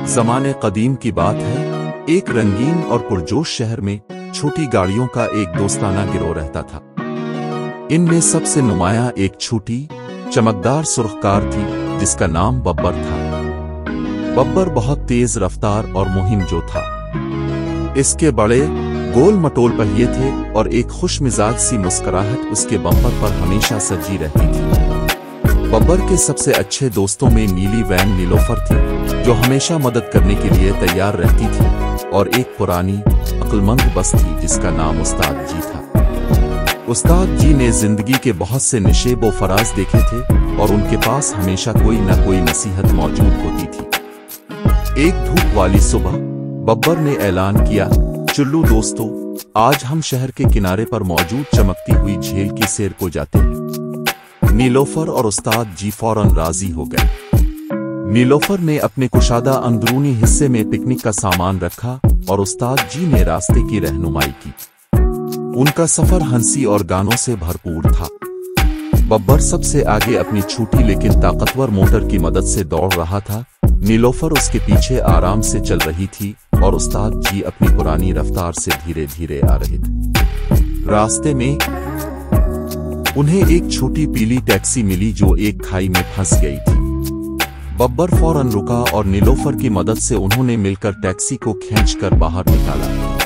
ज़माने कदीम की बात है, एक रंगीन और पुरजोश शहर में छोटी गाड़ियों का एक दोस्ताना गिरोह रहता था। इनमें सबसे नुमाया एक छोटी चमकदार सुर्ख कार थी जिसका नाम बब्बर था। बब्बर बहुत तेज रफ्तार और मुहिम-जो था। इसके बड़े गोल मटोल पहिए थे और एक खुशमिजाज सी मुस्कुराहट उसके बम्पर पर हमेशा सजी रहती थी। बब्बर के सबसे अच्छे दोस्तों में नीली वैन नीलोफर थी, जो हमेशा मदद करने के लिए तैयार रहती थी, और एक पुरानी अक्लमंद बस थी जिसका नाम उस्ताद जी था। उस्ताद जी ने जिंदगी के बहुत से निशेब व फराज देखे थे और उनके पास हमेशा कोई न कोई नसीहत मौजूद होती थी। एक धूप वाली सुबह बब्बर ने ऐलान किया, चुल्लू दोस्तों, आज हम शहर के किनारे पर मौजूद चमकती हुई झील की सैर को जाते हैं। नीलोफर और उस्ताद जी फौरन राजी हो गए। नीलोफर ने अपने कुशादा अंदरूनी हिस्से में पिकनिक का सामान रखा और उस्ताद जी ने रास्ते की रहनुमाई की। उनका सफर हंसी और गानों से भरपूर था। बब्बर सबसे आगे अपनी छोटी लेकिन ताकतवर मोटर की मदद से दौड़ रहा था। नीलोफर उसके पीछे आराम से चल रही थी और उस्ताद जी अपनी पुरानी रफ्तार से धीरे धीरे आ रहे थे। रास्ते में उन्हें एक छोटी पीली टैक्सी मिली जो एक खाई में फंस गई थी। बब्बर फौरन रुका और नीलोफर की मदद से उन्होंने मिलकर टैक्सी को खींचकर बाहर निकाला।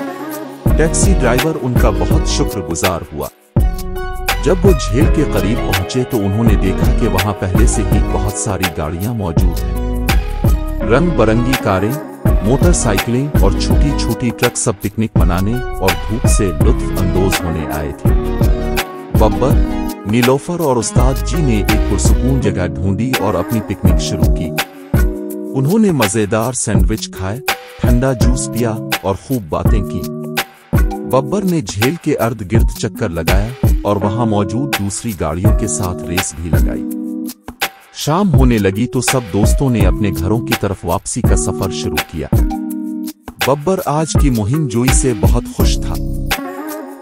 टैक्सी ड्राइवर उनका बहुत शुक्रगुजार हुआ। जब वो झील के करीब पहुंचे तो उन्होंने देखा कि वहां पहले से ही बहुत सारी गाड़ियां मौजूद हैं। रंग बिरंगी कारें, मोटरसाइकिलें और छोटी छोटी ट्रक सब पिकनिक मनाने और धूप से लुत्फ अंदोज होने आए थे। बब्बर, नीलोफर और उस्ताद जी ने एक पुरसुकून जगह ढूंढी और अपनी पिकनिक शुरू की। उन्होंने मजेदार सैंडविच खाए, ठंडा जूस पिया और खूब बातें की। बब्बर ने झील के अर्द गिर्द चक्कर लगाया और वहां मौजूद दूसरी गाड़ियों के साथ रेस भी लगाई। शाम होने लगी तो सब दोस्तों ने अपने घरों की तरफ वापसी का सफर शुरू किया। बब्बर आज की मुहिम जोई से बहुत खुश था।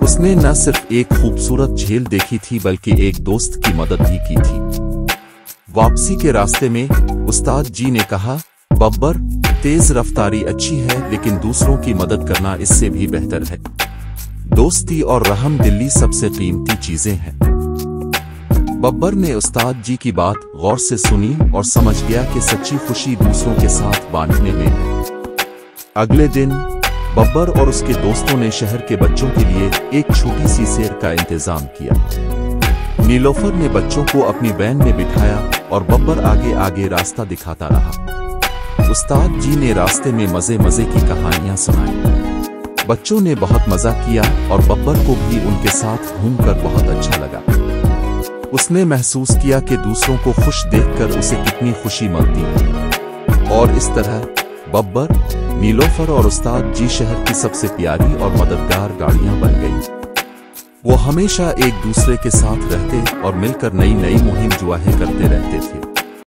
उसने न सिर्फ एक खूबसूरत झील देखी थी बल्कि एक दोस्त की मदद भी की थी। वापसी के रास्ते में उस्ताद जी ने कहा, बब्बर, तेज रफ्तारी अच्छी है लेकिन दूसरों की मदद करना इससे भी बेहतर है। दोस्ती और रहम दिली सबसे कीमती चीजें हैं। बब्बर ने उस्ताद जी की बात गौर से सुनी और समझ गया कि सच्ची खुशी दूसरों के साथ बांटने में है। अगले दिन बब्बर और उसके दोस्तों ने शहर के बच्चों के लिए एक छोटी सी सैर का इंतजाम किया। नीलोफर ने बच्चों को अपनी वैन में बिठाया और बब्बर आगे आगे रास्ता दिखाता रहा। उस्ताद जी ने रास्ते में मजे मजे की कहानियां सुनाई। बच्चों ने बहुत मजा किया और बब्बर को भी उनके साथ घूमकर बहुत अच्छा लगा। उसने महसूस किया कि दूसरों को खुश देखकर उसे कितनी खुशी मिलती है। और इस तरह बब्बर, नीलोफर और उस्ताद जी शहर की सबसे प्यारी और मददगार गाड़ियां बन गई। वो हमेशा एक दूसरे के साथ रहते और मिलकर नई नई मुहिम जुआहें करते रहते थे।